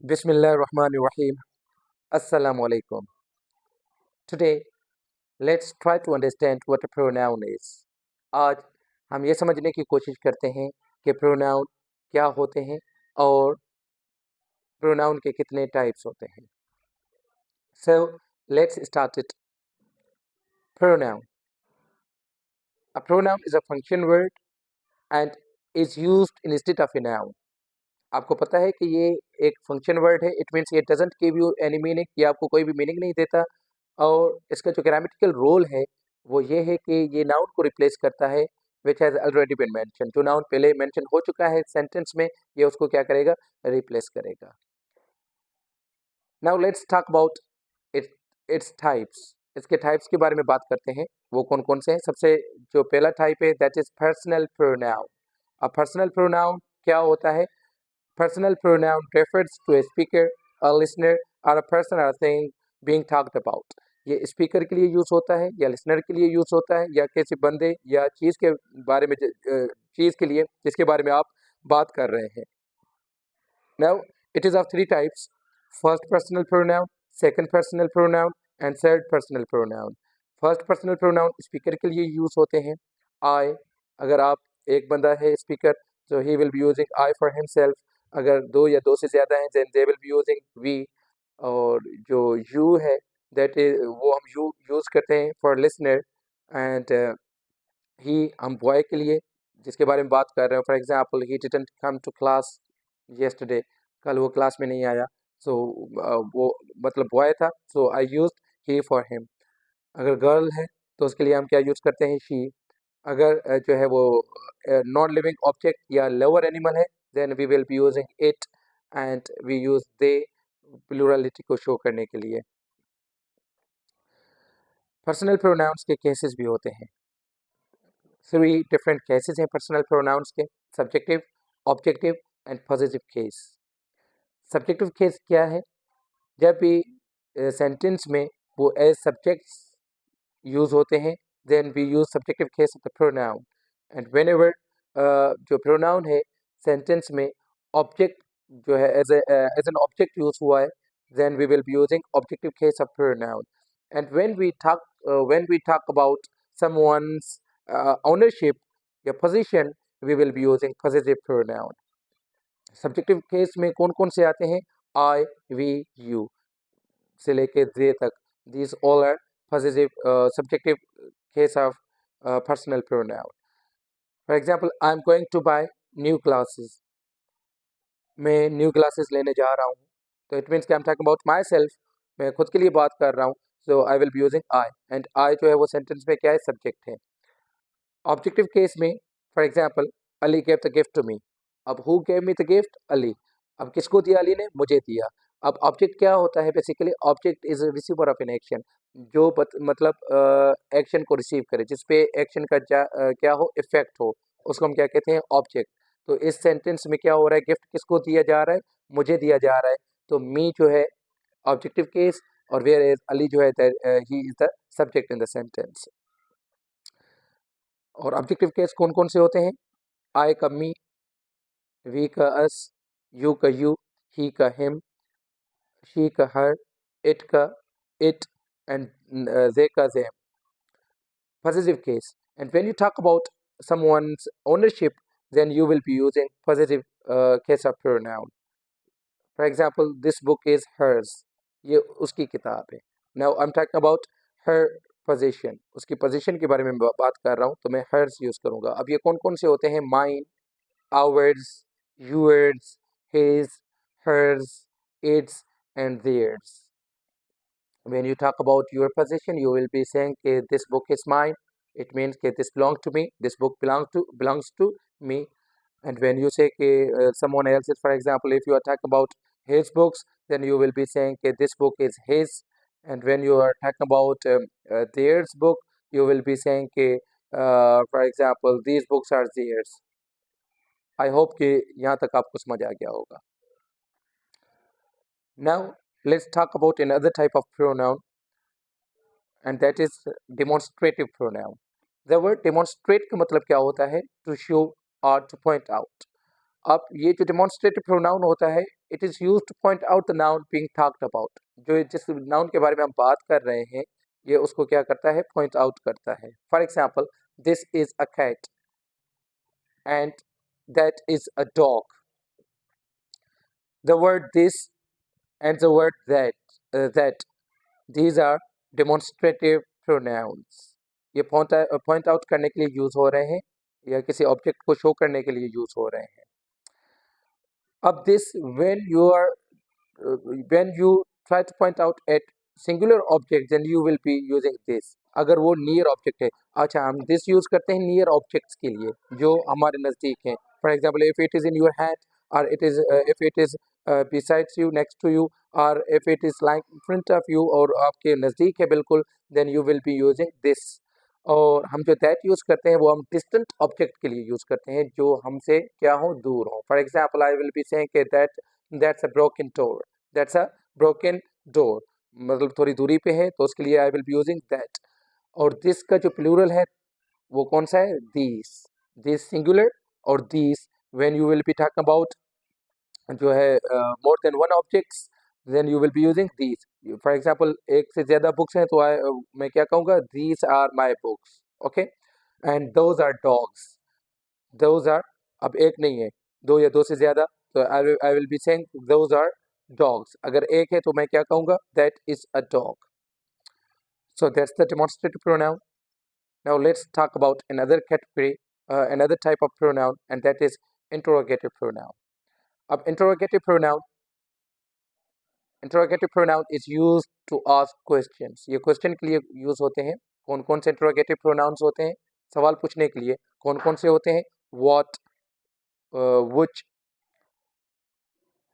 Bismillahirrahmanirrahim. Assalamu alaikum. Today, let's try to understand what a pronoun is. आज हम ये समझने की कोशिश करते हैं कि pronoun क्या होते हैं और pronoun के कितने types होते हैं. So, let's start it. Pronoun. A pronoun is a function word and is used instead of a noun. आपको पता है कि ये एक फंक्शन वर्ड है. इट मीन्स ये doesn't give you any meaning, ये आपको कोई भी मीनिंग नहीं देता. और इसका जो ग्रामेटिकल रोल है वो ये है कि ये नाउन को रिप्लेस करता है which has already been mention. जो नाउन पहले मेंशन हो चुका है सेंटेंस में, ये उसको क्या करेगा, रिप्लेस करेगा. Now let's talk about its types. इसके टाइप्स के बारे में बात करते हैं. वो कौन कौन से हैं. सबसे जो पहला टाइप है दैट इज पर्सनल प्रोनाउन. अब पर्सनल प्रोनाउन क्या होता है? Personal pronoun refers to a speaker, a listener, or a person or thing being talked about. ये स्पीकर के लिए यूज होता है या लिसनर के लिए यूज होता है या किसी बंदे या चीज के बारे में चीज के लिए जिसके बारे में आप बात कर रहे हैं. Now it is of three types: first personal pronoun, second personal pronoun and third personal pronoun. First personal pronoun speaker के लिए यूज होते हैं. I, अगर आप एक बंदा है speaker, so he will be using I for himself. अगर दो या दो से ज़्यादा हैं then they will be using we. और जो you है that is वो हम you यूज़ करते हैं for listener. and he हम boy के लिए जिसके बारे में बात कर रहे हैं. For example he didn't come to class yesterday. कल वो क्लास में नहीं आया. so वो मतलब बॉय था, so I used he for him. अगर गर्ल है तो उसके लिए हम क्या यूज़ करते हैं, she. अगर जो है वो नॉन लिविंग ऑब्जेक्ट या लोअर एनिमल है then we will be using it and we use they plurality को शो करने के लिए. पर्सनल प्रोनाउंस के केसेस भी होते हैं. 3 डिफरेंट केसेस हैं पर्सनल प्रोनाउंस के: subjective, objective and positive case. Subjective case क्या है? जब भी सेंटेंस में वो एज सब्जेक्ट्स यूज होते हैं then we use subjective case of the pronoun. and whenever जो pronoun है सेंटेंस में ऑब्जेक्ट जो है एज एन ऑब्जेक्ट यूज हुआ है then we will be using objective case of pronoun. and when we talk about someone's ownership या position, we will be using possessive pronoun. Subjective case में कौन कौन से आते हैं? I, we, you से लेके they तक. these all are possessive subjective case of personal pronoun. For example, I am going to buy new glasses. मैं न्यू ग्लासेस लेने जा रहा हूँ, तो इट मीन्स कि I am talking about myself. मैं खुद के लिए बात कर रहा हूँ, so I will be using I. And I जो है वो सेंटेंस में क्या है, सब्जेक्ट है. ऑब्जेक्टिव केस में for example Ali gave the gift to me. अब who gave me the gift? Ali. अब किसको दिया अली ने? मुझे दिया. अब ऑब्जेक्ट क्या होता है? Basically object is receiver of an action. जो मतलब एक्शन को रिसीव करे, जिसपे एक्शन का क्या हो, इफेक्ट हो, उसको हम क्या कहते हैं? ऑब्जेक्ट. तो इस सेंटेंस में क्या हो रहा है? गिफ्ट किसको दिया जा रहा है? मुझे दिया जा रहा है. तो मी जो है ऑब्जेक्टिव केस और वेयर इज अली जो है he is the subject in the sentence. और ऑब्जेक्टिव केस कौन कौन से होते हैं? आई का मी, वी का अस, यू का यू, ही का हिम, शी का हर, इट का इट एंड they का them. Possessive case. And when you talk about someone's ownership, then you will be using possessive case of pronoun. For example, this book is hers. ये उसकी किताब है. Now I'm talking about her possession. उसकी position के बारे में बात कर रहा हूँ, तो मैं hers यूज करूँगा. अब ये कौन कौन से होते हैं? mine, ours, yours, his, hers, its and theirs. When you talk about your possession, you will be saying कि this book is mine. It means कि this belongs to me. This book belongs to me. And when you say कि someone else's, for example, if you are talking about his books, then you will be saying कि this book is his. And when you are talking about theirs book, you will be saying कि for example, these books are theirs. I hope कि यहाँ तक आपको समझ आ गया होगा. Now let's talk about another type of pronoun, and that is demonstrative pronoun. The word demonstrate का मतलब क्या होता है? To show or to point out. अब ये जो demonstrative pronoun होता है, it is used two point out the noun being talked about. जो जिस नाउन के बारे में हम बात कर रहे हैं, ये उसको क्या करता है, पॉइंट आउट करता है। For example, this is a cat and that is a dog. The word this and the word that these are demonstrative pronouns। ये point out करने के लिए यूज हो रहे हैं या किसी ऑब्जेक्ट को शो करने के लिए यूज हो रहे हैं। अब this when you try to point out at singular object then you will be using this। अगर वो नियर ऑब्जेक्ट है, अच्छा हम दिस यूज करते हैं नियर ऑब्जेक्ट्स के लिए जो हमारे नज़दीक हैं। For example, if it is in your hand और if it is besides you, next to you, or if it is like in front of you और आपके नज़दीक है बिल्कुल, then you will be using this। और हम जो that use करते हैं वो हम distant object के लिए यूज़ करते हैं जो हमसे क्या हो, दूर हो। For example, I will be saying कि that's a broken door, that's a broken door, मतलब थोड़ी दूरी पे है तो उसके लिए आई विल बी यूजिंग that। और this का जो प्लूरल है वो कौन सा है, this सिंगुलर। और these when you will be talking about जो है more than one objects, then you will be using these. For example, एक से ज़्यादा बुक्स हैं तो मैं क्या कहूँगा, these are my books, okay. And those are dogs, those are, अब एक नहीं है, दो या दो से ज़्यादा, तो I will be saying those are dogs. अगर एक है तो मैं क्या कहूँगा, that is a dog. So that's the demonstrative pronoun. Now let's talk about another category, another type of pronoun, and that is interrogative pronoun. अब interrogative pronoun is used to ask questions। ये question के लिए use होते हैं। कौन कौन से interrogative pronouns होते हैं, सवाल पूछने के लिए कौन कौन से होते हैं, what, which,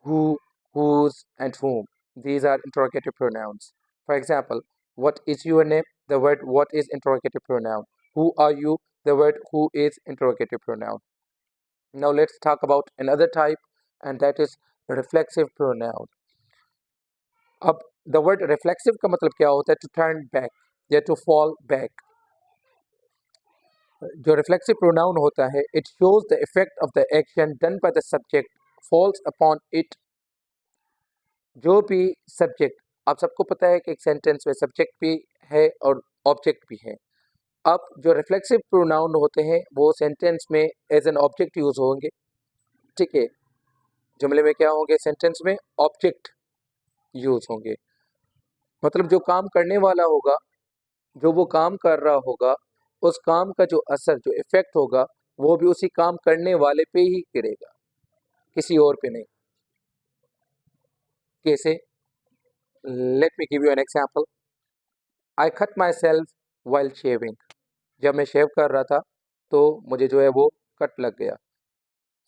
who, whose and whom। These are interrogative pronouns। For example, what is your name, the word what is interrogative pronoun। Who are you, the word who is interrogative pronoun। Now let's talk about another type, and that is reflexive pronoun। अब the word reflexive का मतलब क्या होता है, to turn back या to fall back. जो reflexive pronoun होता है, it shows the effect of the action done by the subject false upon it. जो भी सब्जेक्ट, आप सबको पता है कि एक सेंटेंस में सब्जेक्ट भी है और ऑब्जेक्ट भी है। अब जो रिफ्लेक्सिव प्रोनाउन होते हैं वो सेंटेंस में एज एन ऑब्जेक्ट यूज होंगे, ठीक है। जुमले में क्या होंगे, सेंटेंस में ऑब्जेक्ट यूज होंगे। मतलब जो काम करने वाला होगा, जो वो काम कर रहा होगा, उस काम का जो असर, जो इफेक्ट होगा, वो भी उसी काम करने वाले पे ही गिरेगा, किसी और पे नहीं। कैसे, let me give you an example. I cut my self while shaving. जब मैं शेव कर रहा था तो मुझे जो है वो कट लग गया।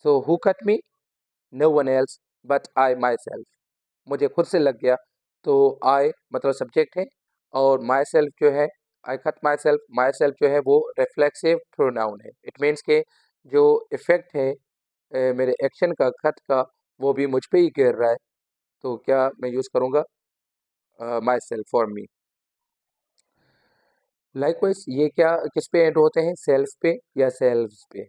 So who cut me, no one else but I myself. मुझे खुद से लग गया, तो आई मतलब सब्जेक्ट है और माई सेल्फ जो है, आई कट माई सेल्फ जो है वो रिफ्लेक्सिव प्रोनाउन है। इट मीन्स के जो इफेक्ट है मेरे एक्शन का, कट का, वो भी मुझ पे ही गिर रहा है। तो क्या मैं यूज़ करूँगा, my self, for me. Likewise ये क्या किस पे एंड होते हैं, सेल्फ पे या सेल्व्स पे।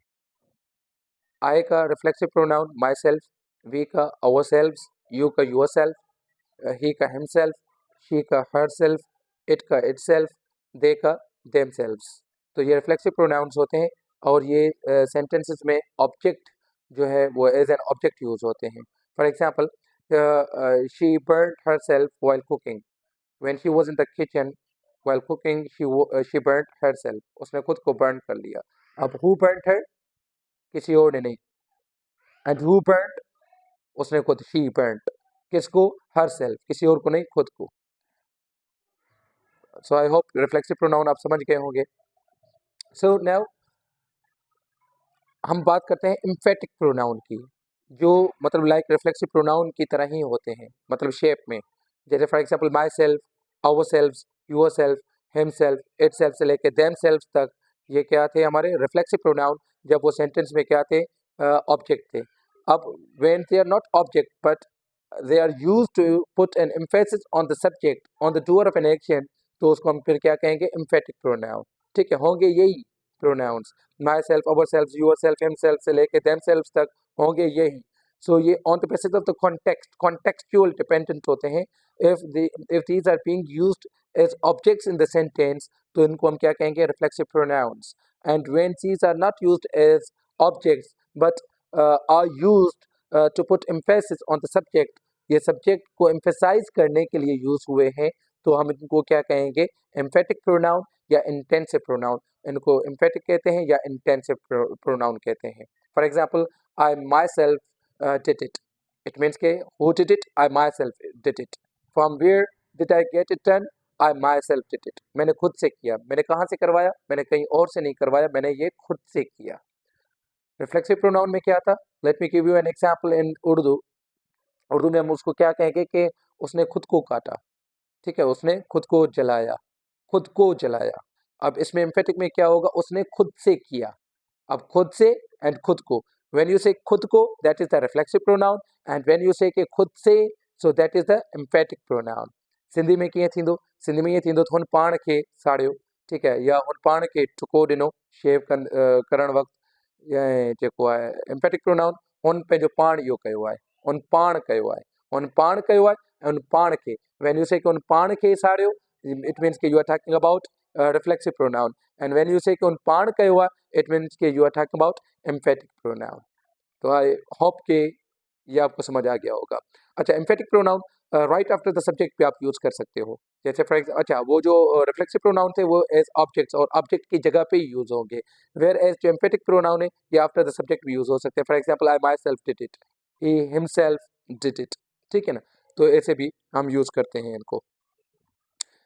आई का reflexive pronoun myself, we का अवर सेल्व्स, यू का यूर सेल्फ, ही का हिमसेल्फ, शी का हर सेल्फ, इट का इट सेल्फ, दे का देम सेल्व्स। तो ये रिफ्लेक्सिव प्रोनाउंस होते हैं और ये सेंटेंसेस में ऑब्जेक्ट जो है वो एज एन ऑब्जेक्ट यूज होते हैं। For example, she burned her self while cooking. When she was in the kitchen while cooking she burned her self. उसने खुद को बर्न कर लिया। अब हु बर्न्ड हर, किसी और ने नहीं। एंड हु बर्न्ड, उसने खुद, शी बर्न्ड, किसको, हर सेल्फ, किसी और को नहीं, खुद को। सो आई होप रिफ्लेक्सिव प्रोनाउन आप समझ गए होंगे। सो नाउ हम बात करते हैं एम्फेटिक प्रोनाउन की, जो मतलब लाइक रिफ्लेक्सिव प्रोनाउन की तरह ही होते हैं, मतलब शेप में। जैसे for example myself, ourself, yourself, himself, itself से लेके देम सेल्फ तक, ये क्या थे हमारे रिफ्लेक्सिव प्रोनाउन, जब वो सेंटेंस में क्या थे, ऑब्जेक्ट थे। अब when they are not object but they are used to put an emphasis on the subject, on the doer of an action, तो उसको हम फिर क्या कहेंगे, emphatic pronoun। ठीक है, होंगे यही pronouns, myself, ourself, yourself, himself से लेके देम सेल्फ तक होंगे यही। सो ये on the basis of the context, contextual dependent होते हैं. If these are being used as objects in the sentence, तो इनको हम क्या कहेंगे, reflexive pronouns. And when these are not used as objects but are used to put emphasis on the subject, ये subject को emphasize करने के लिए यूज हुए हैं, तो हम इनको क्या कहेंगे, एम्फेटिक प्रोनाउन या इंटेंसिव प्रोनाउन. इनको एम्फेटिक कहते हैं या इंटेंसिव प्रोनाउन कहते हैं. For example, I myself did it. It means के who did it, I myself did it. From where did I get it done, I myself did it. मैंने खुद से किया. मैंने कहाँ से करवाया, मैंने कहीं और से नहीं करवाया, मैंने ये खुद से किया. रिफ्लेक्सिव प्रोनाउन में क्या था, let me give you an example in Urdu. Urdu में हम उसको क्या कहेंगे कि उसने खुद को काटा. ठीक है, उसने खुद को जलाया, खुद को जलाया. अब इसमें एम्फेटिक में क्या होगा, उसने खुद से किया. अब खुद से एंड खुद को, व्हेन यू से खुद को, that is the reflexive pronoun. And when you say कि खुद से, so that is the emphatic pronoun. Sindhi में कीअं थींदो, सिंधी में ईअं थींदो त हुन पाण खे साड़ियो. ठीक है, या हुन पाण खे टुको ॾिनो शेव करण वक़्तु. जेको आहे एम्फेटिक प्रोनाउन, हुन पंहिंजो पाण इहो कयो आहे, हुन पाण कयो आहे, हुन पाण कयो आहे ऐं हुन पाण खे. व्हेन यू से कि हुन पाण खे साड़ियो, इट मीन्स कि you are talking about reflexive pronoun. And when you say कि हुन पाण कयो आहे, इट मीन्स कि you are talking about emphatic pronoun. तो आई होप कि ये आपको समझ आ गया होगा. अच्छा, emphatic pronoun right after the subject पे आप यूज़ कर सकते हो. जैसे फॉर एग्जाम्पल, अच्छा, वो जो रिफ्लेक्सिव प्रोनाउन थे वो एज ऑब्जेक्ट्स और ऑब्जेक्ट की जगह पे ही यूज़ होंगे. वेयर एज जो एम्फेटिक प्रोनाउन है ये आफ्टर द सब्जेक्ट भी यूज़ हो सकते हैं. For example, I myself did it, he himself did it. ठीक है ना, तो ऐसे भी हम यूज़ करते हैं इनको.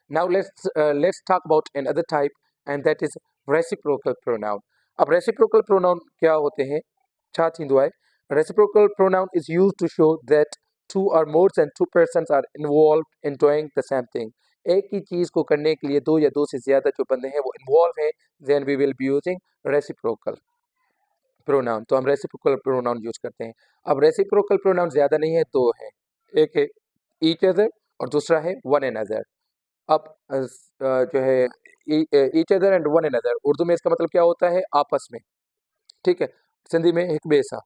Now let's talk about another type, and that is reciprocal pronoun. अब reciprocal pronoun क्या होते हैं, छा थींदो आहे. Reciprocal pronoun is used to show that two or more than two persons are involved in doing the same thing. एक ही चीज़ को करने के लिए दो या दो से ज़्यादा जो बंदे हैं वो इन्वॉल्व हैं, then we will be using reciprocal pronoun. तो हम reciprocal pronoun यूज करते हैं. अब reciprocal pronoun ज़्यादा नहीं है, दो हैं. एक है each other और दूसरा है one another. अब जो है each other and one another, Urdu में इसका मतलब क्या होता है, आपस में. ठीक है, सिंधी में हिक ॿिए सां.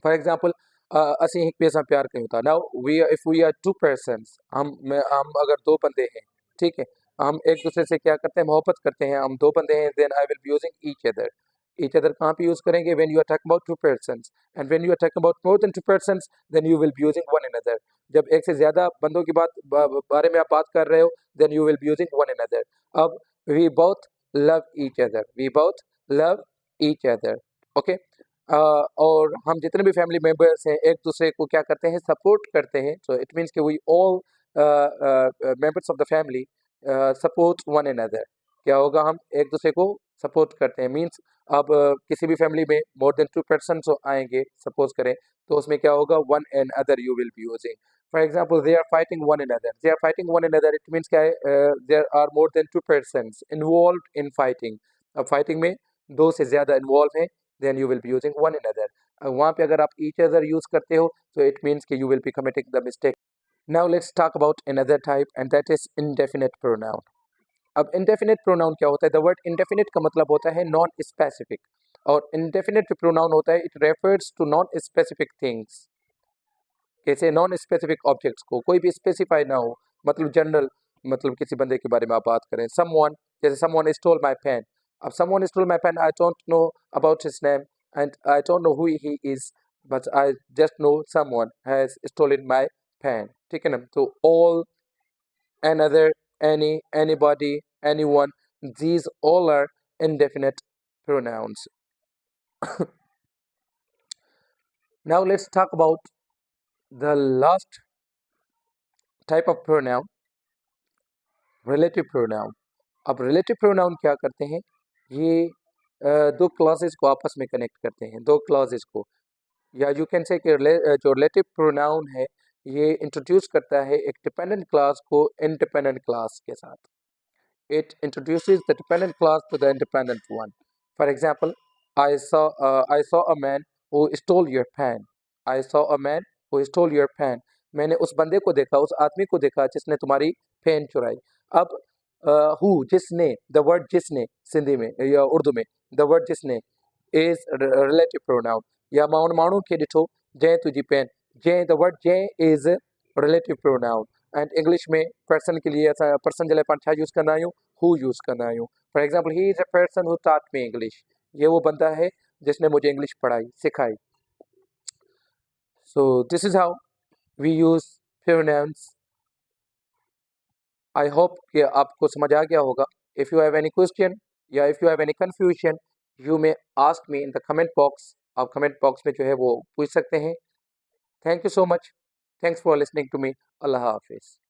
फॉर एग्जाम्पल, असीं हिक ॿिए सां प्यार कयूं था. Now we if we are two persons, हम अगर दो बंदे हैं, ठीक है, हम एक दूसरे से क्या करते हैं, मोहब्बत करते हैं, हम दो बंदे हैं, then I will be using each other. Each other कहाँ पे यूज करेंगे, when you are talking about two persons. And when you are talking about more than two persons, then you will be using one another. जब एक से ज्यादा बंदों की बारे में आप बात कर रहे हो, then you will be using one another. अब we both love each other, we both love each other. Okay, और हम जितने भी फैमिली मेम्बर्स हैं एक दूसरे को क्या करते हैं, सपोर्ट करते हैं. सो इट मीन्स कि we all members of the family support one another. क्या होगा, हम एक दूसरे को सपोर्ट करते हैं. मीन्स अब किसी भी फैमिली में मोर देन टू पर्सन आएंगे सपोज करें, तो उसमें क्या होगा, one and other you will be using. For example, they are fighting one another, they are fighting one another, it means क्या है, there are more than two person involve in fighting. अब fighting में दो से ज़्यादा involve हैं, then you will be using one another. वहाँ पे अगर आप each other use करते हो, so it means कि you will be committing the mistake. Now let's talk about another type, and that is indefinite pronoun. अब indefinite pronoun क्या होता है, the word indefinite का मतलब होता है non specific, और indefinite pronoun होता है, it refers to non specific things. कैसे, नॉन स्पेसिफिक ऑब्जेक्ट्स को, कोई भी स्पेसिफाई ना हो, मतलब जनरल, मतलब किसी बंदे के बारे में आप बात करें. समवन, जैसे समवन स्टोल माय पेन. अब someone stole my pen, I don't know about his name and I don't know who he is, but I just know someone has stolen my pen. ठीक है ना, तो all, another, any, anybody, anyone, these all are indefinite pronouns. Now let's talk about the last type of pronoun, relative pronoun. अब relative pronoun क्या करते हैं, ये दो क्लॉजेज को आपस में कनेक्ट करते हैं, दो क्लॉजेज को. या यू कैन से कि जो relative pronoun है ये इंट्रोड्यूस करता है एक डिपेंडेंट क्लास को इंडिपेंडेंट क्लास के साथ. It introduces the dependent class to the independent one. For example, I saw a man who stole your pen. I saw a man who stole your pen. मैंने उस बंदे को देखा, उस आदमी को देखा जिसने तुम्हारी पेन चुराई. अब who, जिसने, the word जिसने सिंधी में या उर्दू में, the word जिसने is relative pronoun. या माण्हू खे ॾिठो, जय तुझी पेन। जय, द वर्ड जय is relative pronoun and English में पर्सन के लिए असां पर्सन जे लाइ पाण छा यूज़ कंदा आहियूं, हू यूज़ कंदा आहियूं। For example, he is a person who taught me English. ये वो बंदा है जिसने मुझे इंग्लिश पढ़ाई, सिखाई। So this is how we use pronouns. I hope कि आपको समझ आ गया होगा। If you have any question या if you have any confusion, you may ask me in the comment box. आप कमेंट बॉक्स में जो है वो पूछ सकते हैं। Thank you so much. Thanks for listening to me. अल्लाह हाफिज़।